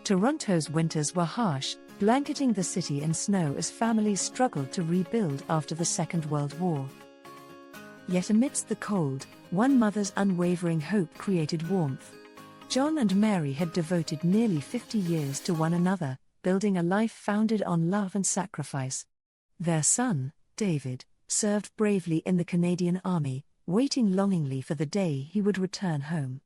Toronto's winters were harsh, blanketing the city in snow as families struggled to rebuild after the Second World War. Yet amidst the cold, one mother's unwavering hope created warmth. John and Mary had devoted nearly 50 years to one another, building a life founded on love and sacrifice. Their son, David, served bravely in the Canadian Army, waiting longingly for the day he would return home.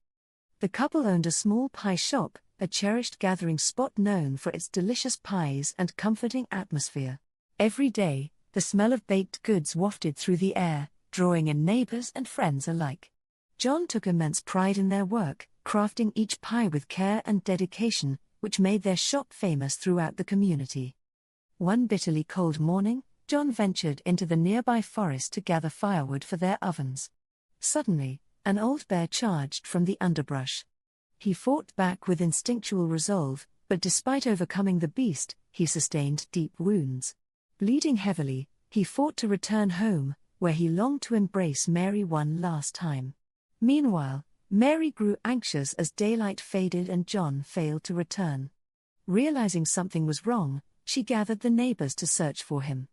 The couple owned a small pie shop, a cherished gathering spot known for its delicious pies and comforting atmosphere. Every day, the smell of baked goods wafted through the air, drawing in neighbors and friends alike. John took immense pride in their work, crafting each pie with care and dedication, which made their shop famous throughout the community. One bitterly cold morning, John ventured into the nearby forest to gather firewood for their ovens. Suddenly, an old bear charged from the underbrush. He fought back with instinctual resolve, but despite overcoming the beast, he sustained deep wounds. Bleeding heavily, he fought to return home, where he longed to embrace Mary one last time. Meanwhile, Mary grew anxious as daylight faded and John failed to return. Realizing something was wrong, she gathered the neighbors to search for him.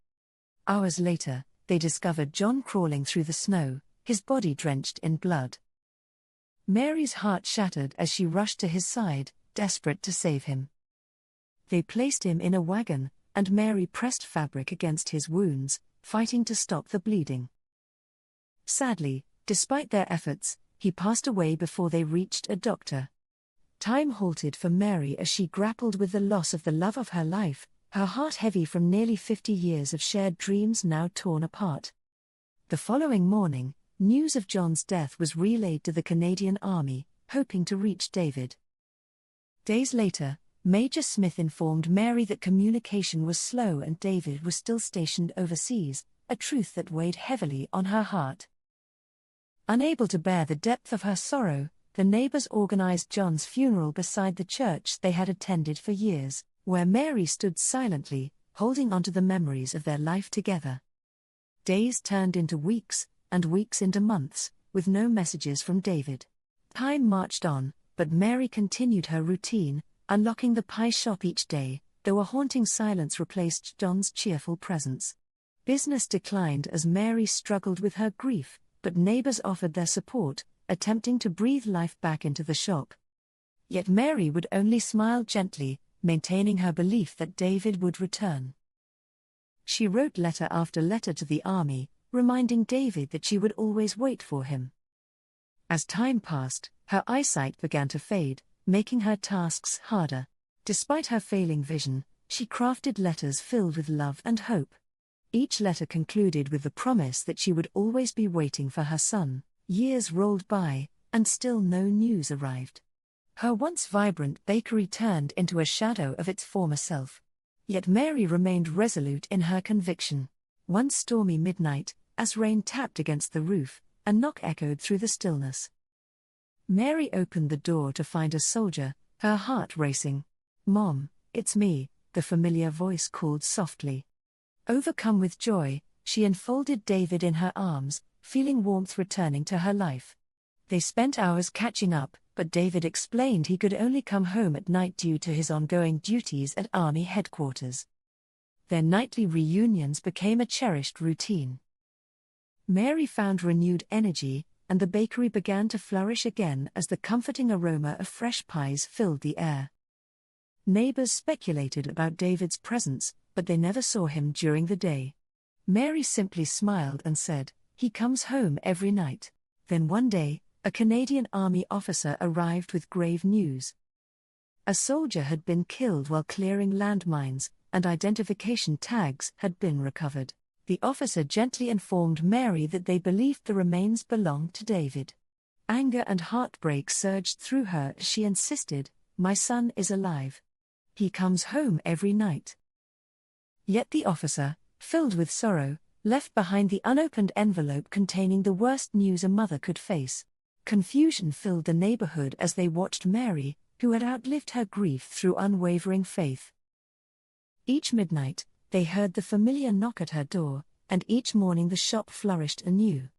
Hours later, they discovered John crawling through the snow, his body drenched in blood. Mary's heart shattered as she rushed to his side, desperate to save him. They placed him in a wagon, and Mary pressed fabric against his wounds, fighting to stop the bleeding. Sadly, despite their efforts, he passed away before they reached a doctor. Time halted for Mary as she grappled with the loss of the love of her life, her heart heavy from nearly 50 years of shared dreams now torn apart. The following morning, news of John's death was relayed to the Canadian Army, hoping to reach David. Days later, Major Smith informed Mary that communication was slow and David was still stationed overseas, a truth that weighed heavily on her heart. Unable to bear the depth of her sorrow, the neighbors organized John's funeral beside the church they had attended for years, where Mary stood silently, holding on to the memories of their life together. Days turned into weeks, and weeks into months, with no messages from David. Time marched on, but Mary continued her routine, unlocking the pie shop each day, though a haunting silence replaced John's cheerful presence. Business declined as Mary struggled with her grief, but neighbors offered their support, attempting to breathe life back into the shop. Yet Mary would only smile gently, maintaining her belief that David would return. She wrote letter after letter to the army, reminding David that she would always wait for him. As time passed, her eyesight began to fade, making her tasks harder. Despite her failing vision, she crafted letters filled with love and hope. Each letter concluded with the promise that she would always be waiting for her son. Years rolled by, and still no news arrived. Her once vibrant bakery turned into a shadow of its former self. Yet Mary remained resolute in her conviction. One stormy midnight, as rain tapped against the roof, a knock echoed through the stillness. Mary opened the door to find a soldier, her heart racing. "Mom, it's me," the familiar voice called softly. Overcome with joy, she enfolded David in her arms, feeling warmth returning to her life. They spent hours catching up, but David explained he could only come home at night due to his ongoing duties at Army headquarters. Their nightly reunions became a cherished routine. Mary found renewed energy, and the bakery began to flourish again as the comforting aroma of fresh pies filled the air. Neighbors speculated about David's presence, but they never saw him during the day. Mary simply smiled and said, "He comes home every night." Then one day, a Canadian Army officer arrived with grave news. A soldier had been killed while clearing landmines, and identification tags had been recovered. The officer gently informed Mary that they believed the remains belonged to David. Anger and heartbreak surged through her as she insisted, "My son is alive. He comes home every night." Yet the officer, filled with sorrow, left behind the unopened envelope containing the worst news a mother could face. Confusion filled the neighborhood as they watched Mary, who had outlived her grief through unwavering faith. Each midnight, they heard the familiar knock at her door, and each morning the shop flourished anew.